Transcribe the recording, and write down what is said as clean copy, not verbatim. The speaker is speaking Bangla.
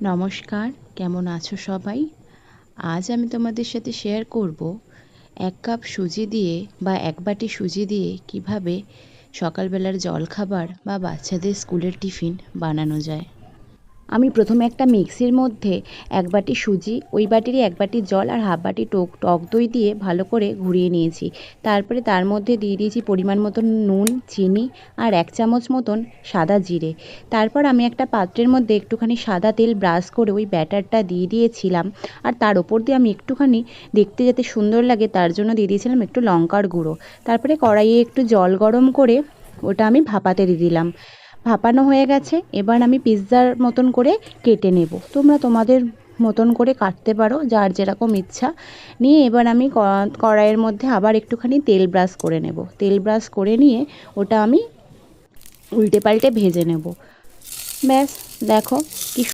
নমস্কার, কেমন আছো সবাই? আজ আমি তোমাদের সাথে শেয়ার করব ১ কাপ সুজি দিয়ে বা ১ বাটি সুজি দিয়ে কিভাবে সকালবেলার জলখাবার বা বাচ্চাদের স্কুলের টিফিন বানানো যায়। আমি প্রথমে একটা মিক্সির মধ্যে ১ বাটি সুজি, ওই বাটিরই ১ বাটি জল আর হাফ বাটি টক দই দিয়ে ভালো করে ঘুরিয়ে নিয়েছি। তারপরে তার মধ্যে দিয়ে দিয়েছি পরিমাণ মতন নুন, চিনি আর ১ চামচ মতন সাদা জিরে। তারপর আমি একটা পাত্রের মধ্যে একটুখানি সাদা তেল ব্রাশ করে ওই ব্যাটারটা দিয়ে দিয়েছিলাম। আর তার ওপর দিয়ে আমি একটুখানি দেখতে যাতে সুন্দর লাগে তার জন্য দিয়ে দিয়েছিলাম একটু লঙ্কার গুঁড়ো। তারপরে কড়াইয়ে একটু জল গরম করে ওটা আমি ভাপাতে দিয়ে দিলাম। ভাপানো হয়ে গেছে, এবার আমি পিৎজার মতন করে কেটে নেব। তোমরা তোমাদের মতন করে কাটতে পারো, যার যেরকম ইচ্ছা। নিয়ে এবার আমি কড়াইয়ের মধ্যে আবার একটুখানি তেল ব্রাশ করে নেব। তেল ব্রাশ করে নিয়ে ওটা আমি উল্টে পাল্টে ভেজে নেব। ব্যাস, দেখো কি